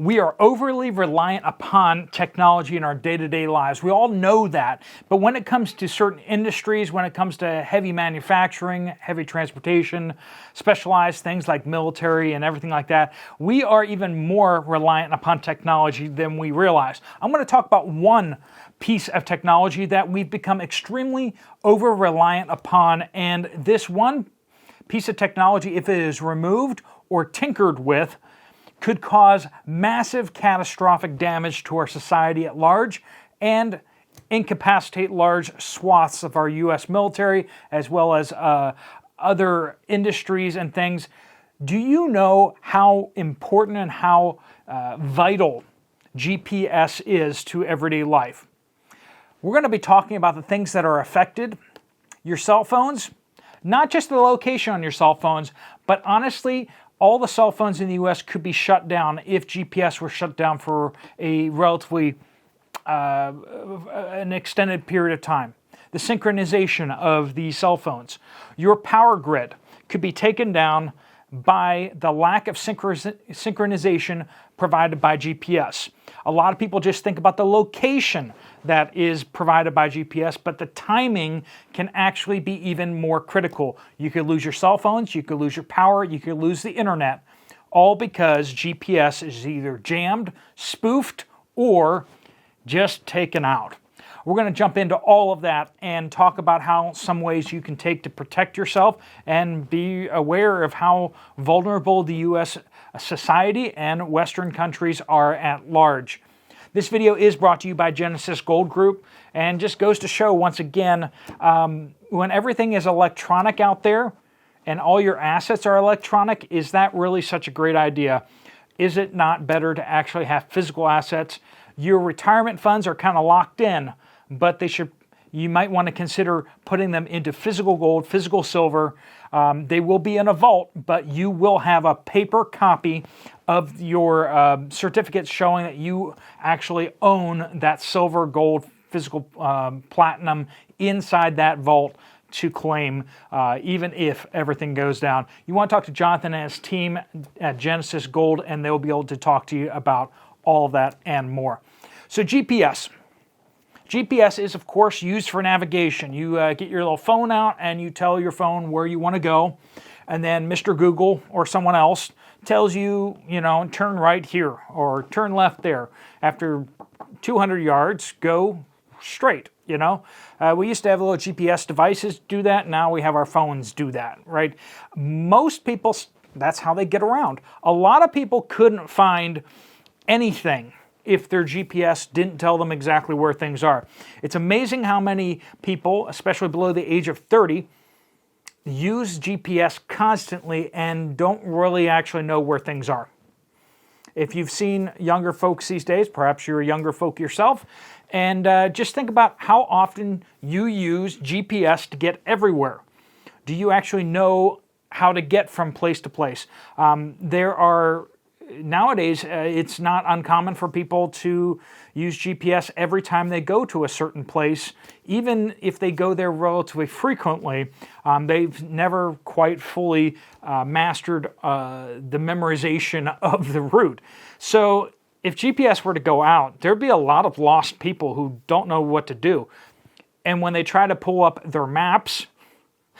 We are overly reliant upon technology in our day-to-day lives. We all know that. But when it comes to certain industries, when it comes to heavy manufacturing, heavy transportation, specialized things like military and everything like that, we are even more reliant upon technology than we realize. I'm going to talk about one piece of technology that we've become extremely over-reliant upon, and this one piece of technology, if it is removed or tinkered with, could cause massive catastrophic damage to our society at large and incapacitate large swaths of our U.S. military as well as other industries and things. Do you know how important and how vital GPS is to everyday life? We're going to be talking about the things that are affected. Your cell phones, not just the location on your cell phones, but honestly, all the cell phones in the U.S. could be shut down if GPS were shut down for a relatively an extended period of time. The synchronization of the cell phones. Your power grid could be taken down by the lack of synchronization provided by GPS. A lot of people just think about the location that is provided by GPS, but the timing can actually be even more critical. You could lose your cell phones, you could lose your power, you could lose the internet, all because GPS is either jammed, spoofed, or just taken out. We're going to jump into all of that and talk about how some ways you can take to protect yourself and be aware of how vulnerable the U.S. society and Western countries are at large. This video is brought to you by Genesis Gold Group, and just goes to show once again, when everything is electronic out there and all your assets are electronic, is that really such a great idea? Is it not better to actually have physical assets? Your retirement funds are kind of locked in, but you might want to consider putting them into physical gold, physical silver. They will be in a vault, but you will have a paper copy of your certificate showing that you actually own that silver, gold, physical platinum inside that vault to claim, even if everything goes down. You want to talk to Jonathan and his team at Genesis Gold, and they'll be able to talk to you about all of that and more. So GPS. GPS is, of course, used for navigation. You get your little phone out and you tell your phone where you want to go, and then Mr. Google or someone else tells you, turn right here or turn left there. After 200 yards, go straight, We used to have little GPS devices do that. Now we have our phones do that, right? Most people, that's how they get around. A lot of people couldn't find anything if their GPS didn't tell them exactly where things are. It's amazing how many people, especially below the age of 30, use GPS constantly and don't really actually know where things are. If you've seen younger folks these days, perhaps you're a younger folk yourself, and just think about how often you use GPS to get everywhere. Do you actually know how to get from place to place? Nowadays, it's not uncommon for people to use GPS every time they go to a certain place, even if they go there relatively frequently. They've never quite fully mastered the memorization of the route. So if GPS were to go out, there'd be a lot of lost people who don't know what to do. And when they try to pull up their maps,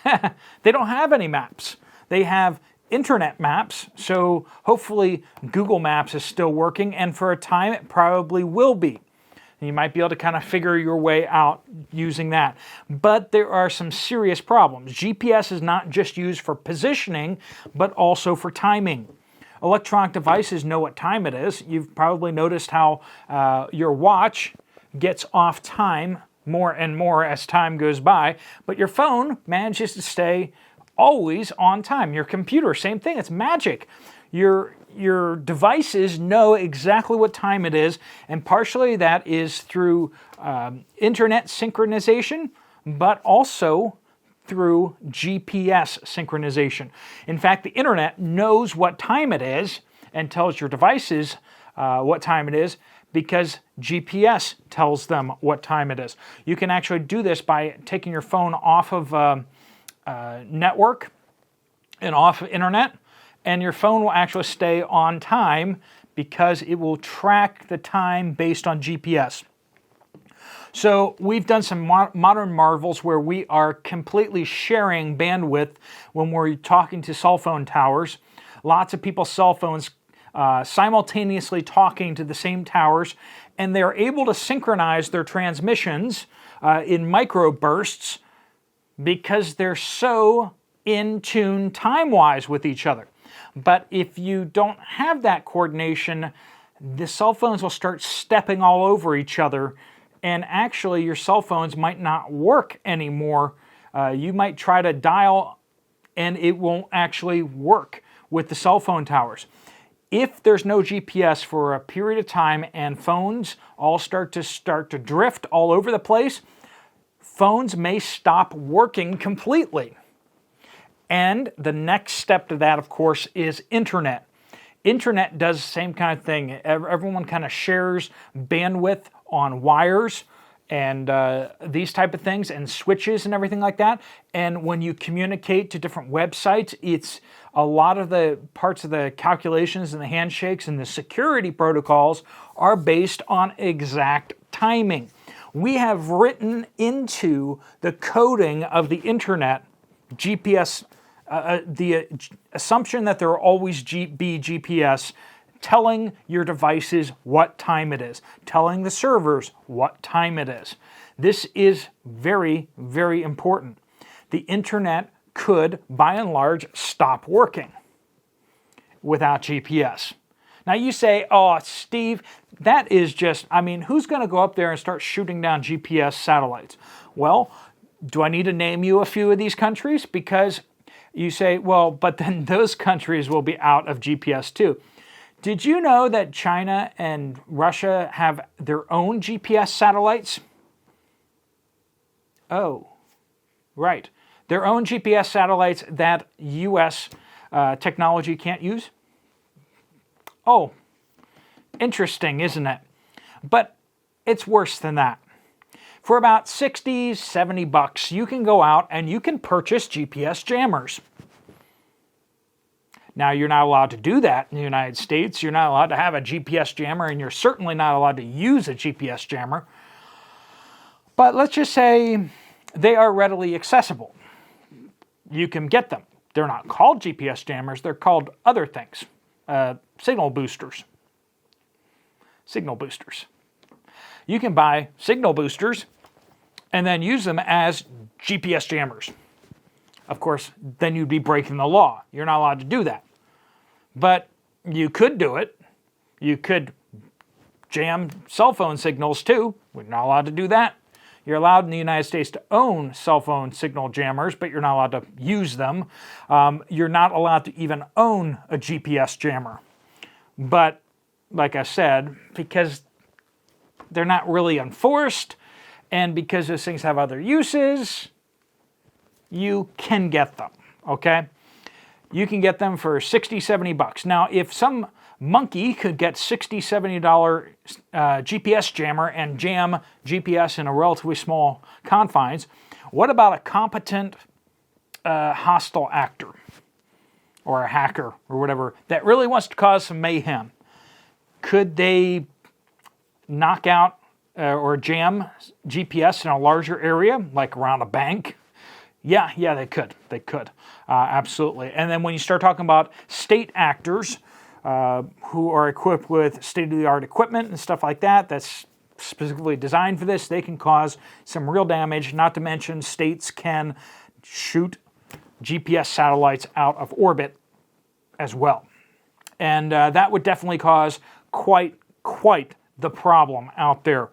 they don't have any maps. They have internet maps, so hopefully Google Maps is still working, and for a time it probably will be. You might be able to kind of figure your way out using that. But there are some serious problems. GPS is not just used for positioning, but also for timing. Electronic devices know what time it is. You've probably noticed how your watch gets off time more and more as time goes by, but your phone manages to stay always on time. Your computer, same thing. It's magic. Your devices know exactly what time it is, and partially that is through internet synchronization, but also through GPS synchronization. In fact, the internet knows what time it is and tells your devices what time it is because GPS tells them what time it is. You can actually do this by taking your phone off of network and off of internet, and your phone will actually stay on time because it will track the time based on GPS. So we've done some modern marvels where we are completely sharing bandwidth when we're talking to cell phone towers. Lots of people's cell phones simultaneously talking to the same towers, and they're able to synchronize their transmissions in microbursts because they're so in tune time-wise with each other. But if you don't have that coordination, the cell phones will start stepping all over each other, and actually your cell phones might not work anymore. You might try to dial and it won't actually work with the cell phone towers. If there's no GPS for a period of time and phones all start to drift all over the place, phones may stop working completely. And the next step to that, of course, is internet. Internet does the same kind of thing. Everyone kind of shares bandwidth on wires and these type of things and switches and everything like that. And when you communicate to different websites, it's a lot of the parts of the calculations and the handshakes and the security protocols are based on exact timing. We have written into the coding of the internet GPS, the assumption that there will always be GPS telling your devices what time it is, telling the servers what time it is. This is very, very important. The internet could, by and large, stop working without GPS. Now you say, oh, Steve, that is just, who's going to go up there and start shooting down GPS satellites? Well, do I need to name you a few of these countries? Because you say, well, but then those countries will be out of GPS too. Did you know that China and Russia have their own GPS satellites? Oh, right. Their own GPS satellites that U.S. Technology can't use? Oh, interesting, isn't it? But it's worse than that. For about $60, $70, you can go out and you can purchase GPS jammers. Now, you're not allowed to do that in the United States. You're not allowed to have a GPS jammer, and you're certainly not allowed to use a GPS jammer. But let's just say they are readily accessible. You can get them. They're not called GPS jammers. They're called other things. Signal boosters. Signal boosters. You can buy signal boosters and then use them as GPS jammers. Of course, then you'd be breaking the law. You're not allowed to do that. But you could do it. You could jam cell phone signals too. We're not allowed to do that. You're allowed in the United States to own cell phone signal jammers, but you're not allowed to use them. You're not allowed to even own a GPS jammer. But like I said, because they're not really enforced, and because those things have other uses, you can get them, okay? You can get them for $60, $70. Now, if some monkey could get $60, $70 GPS jammer and jam GPS in a relatively small confines, what about a competent hostile actor or a hacker or whatever that really wants to cause some mayhem? Could they knock out or jam GPS in a larger area, like around a bank? Yeah, they could. They could. Absolutely. And then when you start talking about state actors who are equipped with state-of-the-art equipment and stuff like that, that's specifically designed for this, they can cause some real damage. Not to mention states can shoot GPS satellites out of orbit as well. And that would definitely cause quite the problem out there.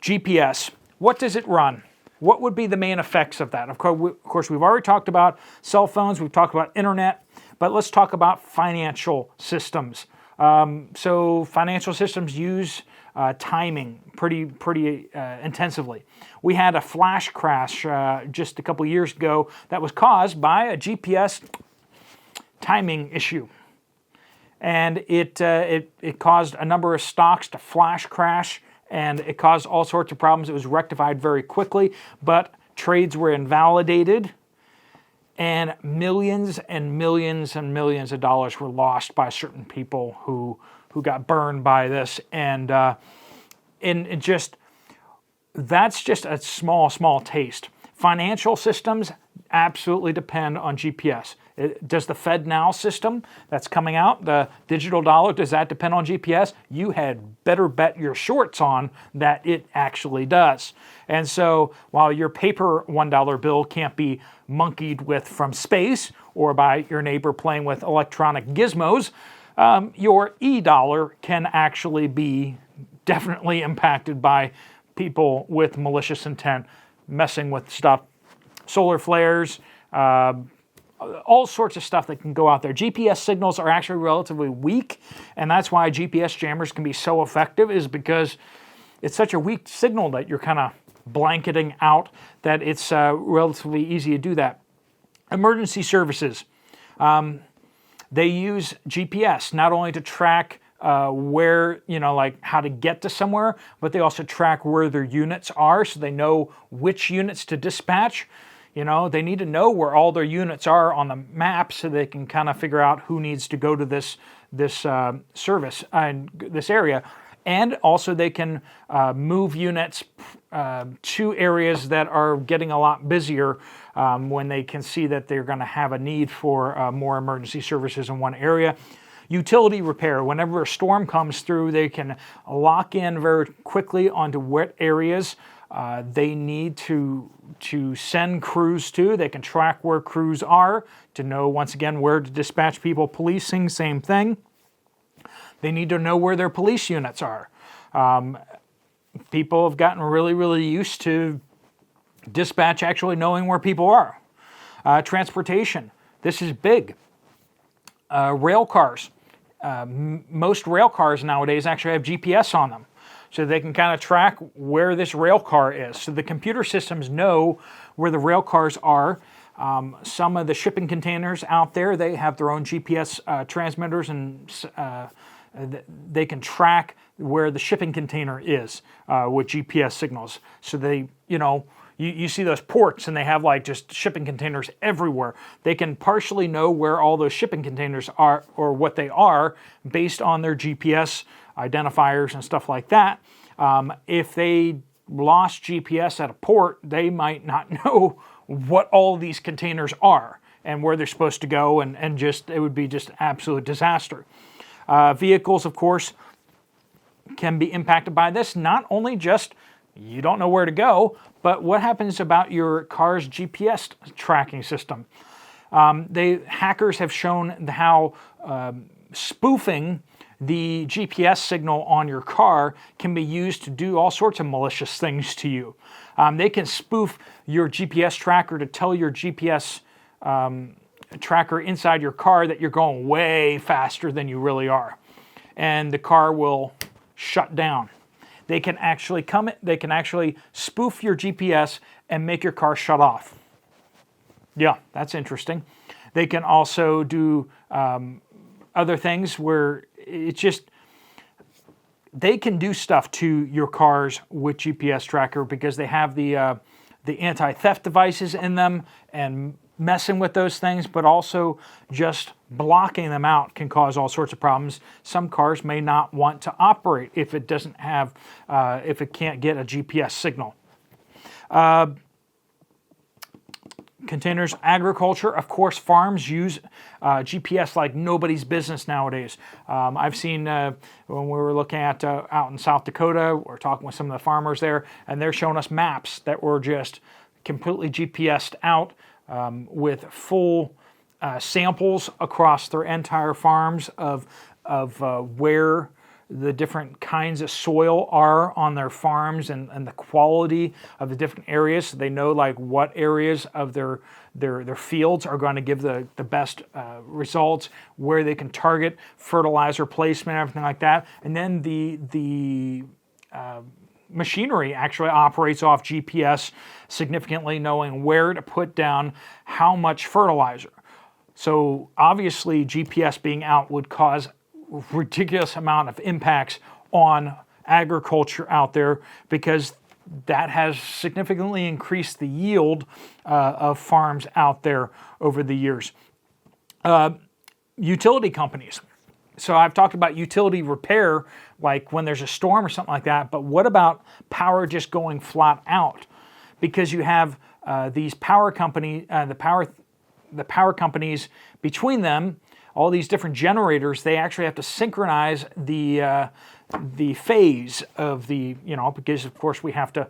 GPS, what does it run? What would be the main effects of that? Of course, we've already talked about cell phones, we've talked about internet, but let's talk about financial systems. So financial systems use timing pretty intensively. We had a flash crash just a couple years ago that was caused by a GPS timing issue. And it caused a number of stocks to flash crash, and it caused all sorts of problems. It was rectified very quickly, but trades were invalidated, and millions and millions and millions of dollars were lost by certain people who who got burned by this, and it just, that's just a small taste. Financial systems absolutely depend on GPS. Does the FedNow system that's coming out, the digital dollar, does that depend on GPS? You had better bet your shorts on that it actually does. And so while your paper $1 bill can't be monkeyed with from space or by your neighbor playing with electronic gizmos, your e-dollar can actually be definitely impacted by people with malicious intent messing with stuff. Solar flares, all sorts of stuff that can go out there. GPS signals are actually relatively weak, and that's why GPS jammers can be so effective, is because it's such a weak signal that you're kind of blanketing out that it's relatively easy to do that. Emergency services. They use GPS not only to track where, like how to get to somewhere, but they also track where their units are, so they know which units to dispatch. They need to know where all their units are on the map so they can kind of figure out who needs to go to this service and this area. And also they can move units to areas that are getting a lot busier when they can see that they're going to have a need for more emergency services in one area. Utility repair. Whenever a storm comes through, they can lock in very quickly onto what areas they need to send crews to. They can track where crews are to know, once again, where to dispatch people. Policing, same thing. They need to know where their police units are. People have gotten really used to dispatch actually knowing where people are. Transportation. This is big. Rail cars. Most rail cars nowadays actually have GPS on them, so they can kind of track where this rail car is. So the computer systems know where the rail cars are. Some of the shipping containers out there, they have their own GPS transmitters, and they can track where the shipping container is with GPS signals. So they, you see those ports and they have like just shipping containers everywhere. They can partially know where all those shipping containers are or what they are based on their GPS identifiers and stuff like that. If they lost GPS at a port, they might not know what all these containers are and where they're supposed to go, and just it would be just an absolute disaster. Vehicles, of course, can be impacted by this. Not only just you don't know where to go, but what happens about your car's GPS tracking system. Hackers have shown how spoofing the GPS signal on your car can be used to do all sorts of malicious things to you. They can spoof your GPS tracker to tell your GPS tracker inside your car that you're going way faster than you really are, and the car will shut down. They can actually spoof your GPS and make your car shut off. Yeah, that's interesting. They can also do other things where they can do stuff to your cars with GPS tracker because they have the anti-theft devices in them, and messing with those things, but also just blocking them out can cause all sorts of problems. Some cars may not want to operate if it doesn't have, if it can't get a GPS signal. Containers, agriculture, of course, farms use GPS like nobody's business nowadays. I've seen when we were looking at out in South Dakota, we're talking with some of the farmers there, and they're showing us maps that were just completely GPSed out with full samples across their entire farms of where the different kinds of soil are on their farms and the quality of the different areas. So they know like what areas of their fields are going to give the best results, where they can target fertilizer placement, everything like that. And then the machinery actually operates off GPS significantly, knowing where to put down how much fertilizer. So obviously GPS being out would cause ridiculous amount of impacts on agriculture out there, because that has significantly increased the yield of farms out there over the years. Utility companies. So I've talked about utility repair, like when there's a storm or something like that, but what about power just going flat out? Because you have these power company, the power companies between them, all these different generators, they actually have to synchronize the phase of the, because of course we have to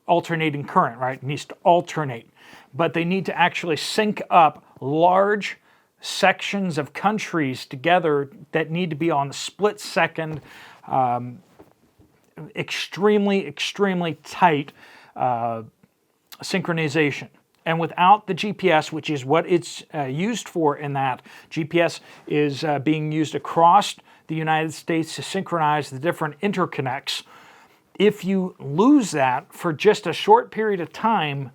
alternating current, right? It needs to alternate, but they need to actually sync up large sections of countries together that need to be on the split second, extremely tight synchronization. And without the GPS, which is what it's used for in that, GPS is being used across the United States to synchronize the different interconnects. If you lose that for just a short period of time,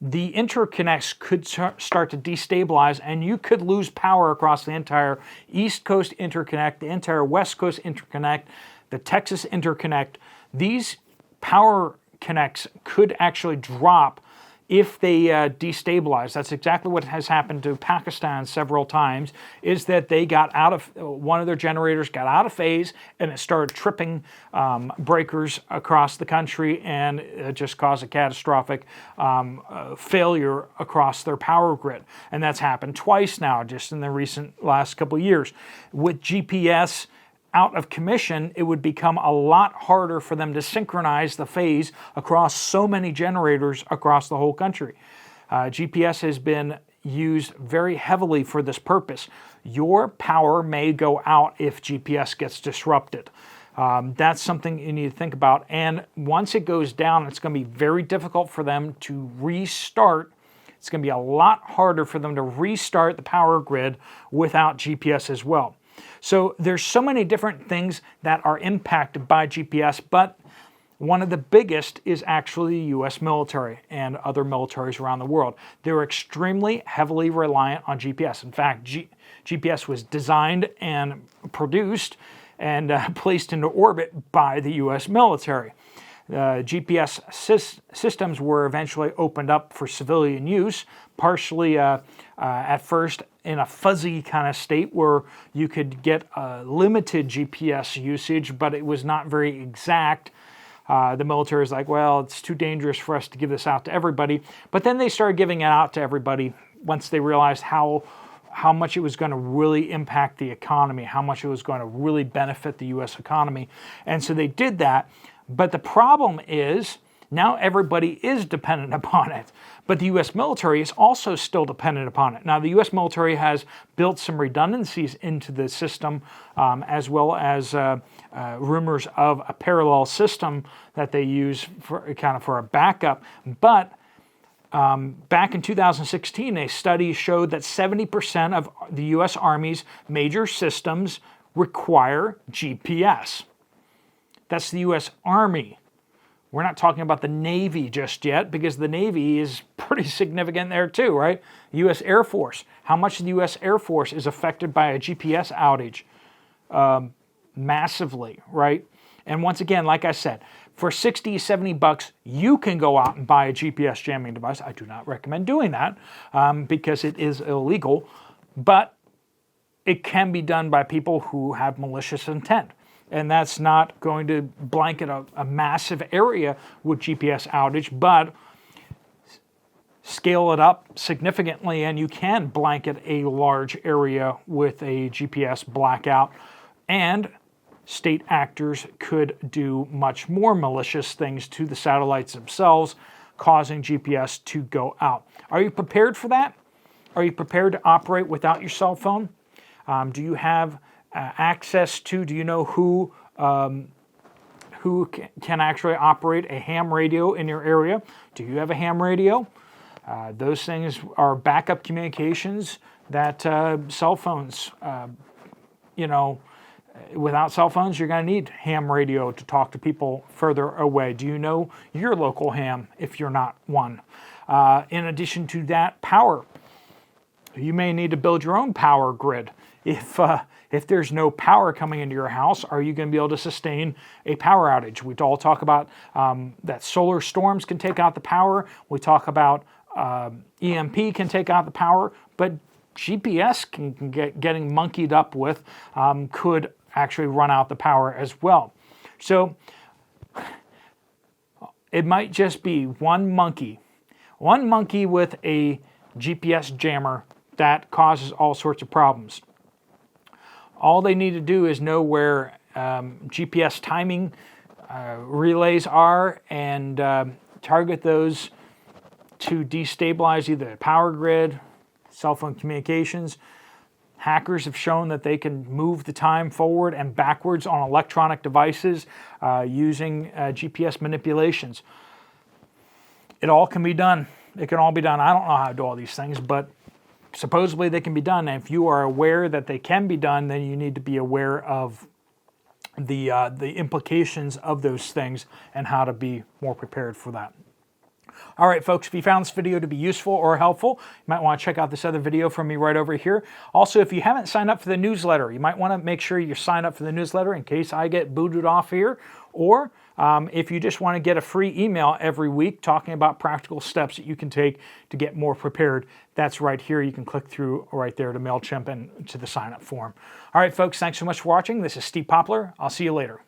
the interconnects could start to destabilize, and you could lose power across the entire East Coast interconnect, the entire West Coast interconnect, the Texas interconnect. These power connects could actually drop if they destabilize. That's exactly what has happened to Pakistan several times, is that they got out of, one of their generators got out of phase and it started tripping breakers across the country, and it just caused a catastrophic failure across their power grid. And that's happened twice now, just in the recent last couple of years. With GPS out of commission, it would become a lot harder for them to synchronize the phase across so many generators across the whole country. GPS has been used very heavily for this purpose. Your power may go out if GPS gets disrupted. That's something you need to think about. And once it goes down, it's going to be very difficult for them to restart. It's going to be a lot harder for them to restart the power grid without GPS as well. So there's so many different things that are impacted by GPS, but one of the biggest is actually the U.S. military and other militaries around the world. They're extremely heavily reliant on GPS. In fact, GPS was designed and produced and placed into orbit by the U.S. military. GPS systems were eventually opened up for civilian use, partially at first in a fuzzy kind of state where you could get limited GPS usage, but it was not very exact. The military is like, well, it's too dangerous for us to give this out to everybody. But then they started giving it out to everybody once they realized how much it was going to really impact the economy, how much it was going to really benefit the U.S. economy. And so they did that. But the problem is now everybody is dependent upon it. But the U.S. military is also still dependent upon it. Now, the U.S. military has built some redundancies into the system, as well as rumors of a parallel system that they use for a backup. But back in 2016, a study showed that 70% of the U.S. Army's major systems require GPS. That's the U.S. Army. We're not talking about the Navy just yet, because the Navy is pretty significant there too, right? The U.S. Air Force. How much of the U.S. Air Force is affected by a GPS outage? Massively, right? And once again, like I said, for $60, $70, you can go out and buy a GPS jamming device. I do not recommend doing that because it is illegal, but it can be done by people who have malicious intent. And that's not going to blanket a massive area with GPS outage, but scale it up significantly, and you can blanket a large area with a GPS blackout. And state actors could do much more malicious things to the satellites themselves, causing GPS to go out. Are you prepared for that? Are you prepared to operate without your cell phone? Do you have access to, do you know who can actually operate a ham radio in your area? Do you have a ham radio? Those things are backup communications that cell phones, without cell phones, you're going to need ham radio to talk to people further away. Do you know your local ham if you're not one? In addition to that, power. You may need to build your own power grid. If there's no power coming into your house, are you going to be able to sustain a power outage? We all talk about that solar storms can take out the power. We talk about EMP can take out the power, but GPS getting monkeyed up with could actually run out the power as well. So it might just be one monkey with a GPS jammer that causes all sorts of problems. All they need to do is know where GPS timing relays are and target those to destabilize either the power grid, cell phone communications. Hackers have shown that they can move the time forward and backwards on electronic devices using GPS manipulations. It all can be done. It can all be done. I don't know how to do all these things, but supposedly they can be done. And if you are aware that they can be done, then you need to be aware of the implications of those things and how to be more prepared for that. All right, folks, if you found this video to be useful or helpful, you might want to check out this other video from me right over here. Also, if you haven't signed up for the newsletter, you might want to make sure you sign up for the newsletter in case I get booted off here. Or if you just want to get a free email every week talking about practical steps that you can take to get more prepared, that's right here. You can click through right there to MailChimp and to the sign-up form. All right, folks, thanks so much for watching. This is Steve Poplar. I'll see you later.